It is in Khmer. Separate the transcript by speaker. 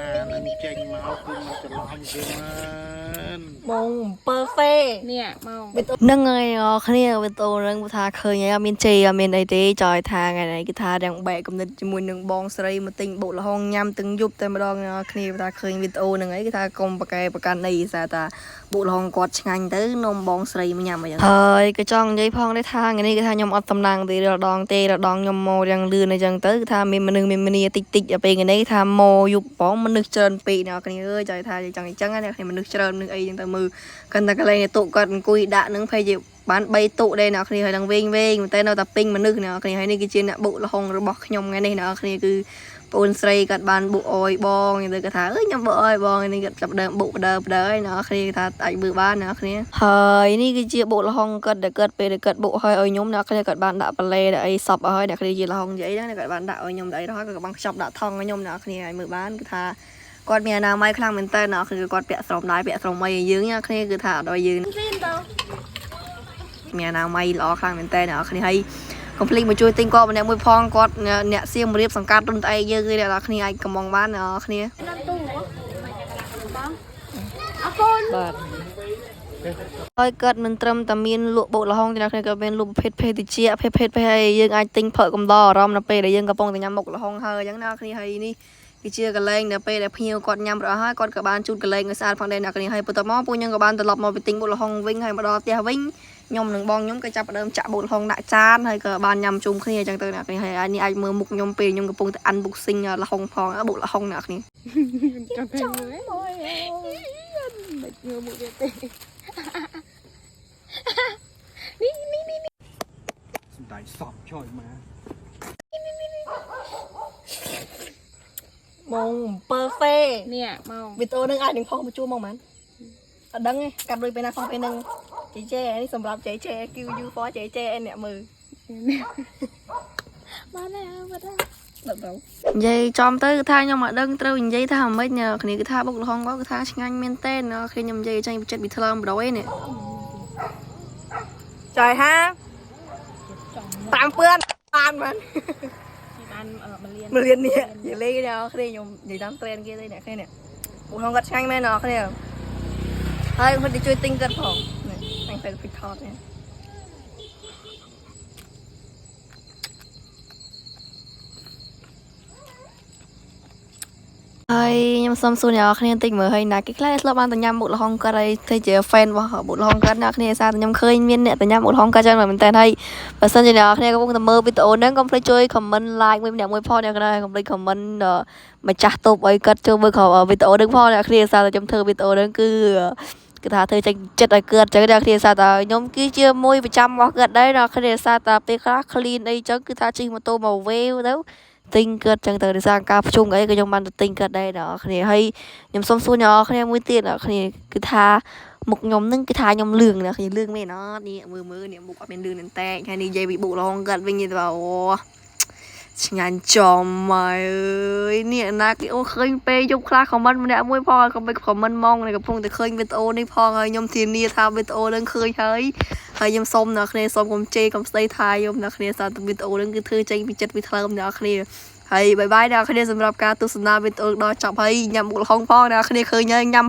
Speaker 1: នឹងចេញមកគឺมันច្រឡំជាង
Speaker 2: ម៉ងperfect
Speaker 3: នេះមក
Speaker 2: នឹងហើយគ្នាវីដេអូនឹងថាឃើញហើយមានជ័យមានអីទេចอยថាថ្ងៃនេះគឺថាទាំងបែកកំណត់ជាមួយនឹងបងស្រីមកទិញបុកលហុងញ៉ាំទាំងយប់តែម្ដងគ្នាថាឃើញវីដេអូនឹងហើយគឺថាកុំប្រកែប្រកាន់អីថាបុកលហុងគាត់ឆ្ងាញ់ទៅនំបងស្រីមកញ៉ាំអីចឹងហើយក៏ចង់និយាយផងដែរថាថ្ងៃនេះគឺថាខ្ញុំអត់តំណាងទេរដងខ្ញុំមកយ៉ាងលឿនអីចឹងទៅគឺថាមានមនុស្សមានមនីតិចពេលថ្ងៃនេះថាមកយប់បងមនុស្សច្រើនពេកអ្នកគ្នាអើយចอยថាចង់អញ្ចឹងណាគ្នាមនុស្សច្រើននឹងអីចឹងទៅមើលកាន់តែកន្លែងតុគាត់អង្គុយដាក់នឹងភ័យជាបាន3តុដែរអ្នកគ្នាហើយនឹងវិញតែនៅតែពេញមនុស្សអ្នកគ្នាហើយនេះគឺជាអ្នកបុកលហុងរបស់ខ្ញុំថ្ងៃនេះអ្នកគ្នាគឺបងស្រីគាត់បានបុកអយបងទៅគាត់ថាអើយខ្ញុំបុកអយបងនេះគាត់ចាប់ដើមបុកបដើហើយអ្នកគ្នាថាអាចមើលបានអ្នកគ្នាហើយនេះគឺជាបុកលហុងគាត់ដែលគាត់ពេលគាត់បុកហើយឲ្យខ្ញុំអ្នកគ្នាគាត់បានដាក់ប៉ាឡេអីសពហើយអ្នកគ្នាជាលហុងនិយាយហ្នឹងគាត់បានដាក់ឲ្យខ្ញុំទៅអីហើយគាត់បានខ្ចប់ដាក់ថង់ឲ្យខ្ញុំអ្នកគ្នាឲ្យមើលបានគឺថាគាត់មានអនាម័យខ្លាំងមែនតើអ្នកគឺគាត់ពាក់ស្រោមដៃពាក់ស្រោមអីយើងអ្នកគ្នាគឺថាអត់ឲ្យយើងមានអនាម័យល្អខ្លាំងមែនតើអ្នកគ្នាហើយកុំភ្លេចមកជួយទិញគាត់ម្នាក់មួយផងគាត់អ្នកសៀមរៀបសង្កាត់រុនត្អែកយើងគឺអ្នកគ្នាអាចកំងបានអ្នកគ្នាបាទហើយគាត់មិនត្រឹមតែមានលក់បុកលហុងទេអ្នកគ្នាក៏មានលក់ប្រភេទភេទតិចភេទហើយយើងអាចទិញផឹកកំដរអារម្មណ៍នៅពេលដែលយើងកំពុងតែញ៉ាំបុកលហុងហើយអញ្ចឹងអ្នកគ្នាហើយនេះគឺជាកលែងនៅពេលដែលភ្ញៀវគាត់ញ៉ាំរហ័សហើយគាត់ក៏បានជូតកលែងឲ្យស្អាតផងដែរអ្នកគ្នាហើយបន្តមកពួកខ្ញុំក៏បានត្រឡប់មកពីទិញបុកលហុងវិញហើយមកដល់ផ្ទះវិញខ្ញុំនិងបងខ្ញុំក៏ចាប់ផ្ដើមចាក់បុកលហុងដាក់ចានហើយក៏បានញ៉ាំជុំគ្នាអញ្ចឹងទៅអ្នកគ្នាហើយនេះអាចមើលមុខខ្ញុំពេលខ្ញុំកំពុងតែ unboxing លហុងផងបុកលហុងអ្នកគ្នា
Speaker 3: ចាំពេលមើលមិនញើមកវាទេនេះ
Speaker 1: សំដាយសពចុយមក
Speaker 2: ម៉ង perfect
Speaker 3: នេះមក
Speaker 2: វីដេអូនឹងអាចនឹងផុសមកជួមមកមែនអត់ដឹងទេកាត់លុយពេលណាផងពេលនឹងជេនេះសម្រាប់ជេ QU for ជេអ្នកមើល
Speaker 3: បានហើយបាត់ហើយ
Speaker 2: ដល់និយាយចំទៅគឺថាខ្ញុំអត់ដឹងត្រូវនិយាយថាម៉េចគ្នាគឺថាបុកលហុងគាត់គឺថាឆ្ងាញ់មែនតើខ្ញុំនិយាយចេញពីចិត្តពីថ្លើមប្រយនេះចៃហា5ពឿនបានមែន
Speaker 3: បាន
Speaker 2: 1លាននេះនិយាយលេងគ្នាខ្ញុំនិយាយតាម trend គេទេអ្នកគ្នានេះបុកលហុងគាត់ឆ្ងាញ់មែនគ្នាហើយគាត់ទៅជួយទិញគាត់ផងនេះអញទៅពីថតនេះហើយខ្ញុំសុំសួរអ្នកនរគ្នាតិចមើលហើយណាគេខ្លះស្លាប់បានតែញ៉ាំបុកលហុងគាត់ហើយធ្វើជា fan របស់បុកលហុងគាត់អ្នកគ្នាសារតែខ្ញុំឃើញមានអ្នកតែញ៉ាំបុកលហុងគាត់ចឹងមែនតើហើយបើសិនជាអ្នកនរគ្នាកំពុងតែមើលវីដេអូហ្នឹងកុំភ្លេចជួយ comment like មួយម្នាក់មួយផងអ្នកគ្នាកុំភ្លេច comment ម្ចាស់តូបឲ្យគាត់ចូលមើលក្រោយវីដេអូហ្នឹងផងអ្នកគ្នាសារតែខ្ញុំធ្វើវីដេអូហ្នឹងគឺថាធ្វើចេញចិត្តឲ្យគាត់ចឹងអ្នកគ្នាសារតែខ្ញុំគឺជាប្រចាំរបស់គាត់ដែរអ្នកគ្នាសារតែពេលខ្លះ clean អីចឹងគឺថាជិះម៉ូតូមក wave ទៅទិញគាត់ចឹងទៅដោយសារការប្រជុំអីក៏ខ្ញុំបានទៅទិញគាត់ដែរអ្នកគ្នាហើយខ្ញុំសុំសួរអ្នកគ្នាមួយទៀតអ្នកគ្នាគឺថាមុខខ្ញុំនឹងគឺថាខ្ញុំលឿងអ្នកគ្នាលឿងមែនអត់នេះមើលនេះមុខអត់មានលឿងនឹងតែហើយនេះនិយាយពីបុកលហុងគាត់វិញទៅអូឆ្ងាញ់ចំហើយអើយនេះណាគេអូឃើញពេលយប់ខ្លះ comment ម្នាក់មួយផងក៏មិន comment ហ្មងកំពុងតែឃើញវីដេអូនេះផងហើយខ្ញុំធានាថាវីដេអូនឹងឃើញហើយខ្ញុំសូមអ្នកគ្នាសូមកុំជេរកុំស្ដីថាខ្ញុំអ្នកគ្នាសារវីដេអូនឹងគឺធ្វើចេញពីចិត្តពីថ្លើមអ្នកគ្នាហើយបាយបាយអ្នកគ្នាសម្រាប់ការទស្សនាវីដេអូដល់ចប់ហើយញ៉ាំបុកលហុងផងអ្នកគ្នាឃើញហើយញ៉ាំ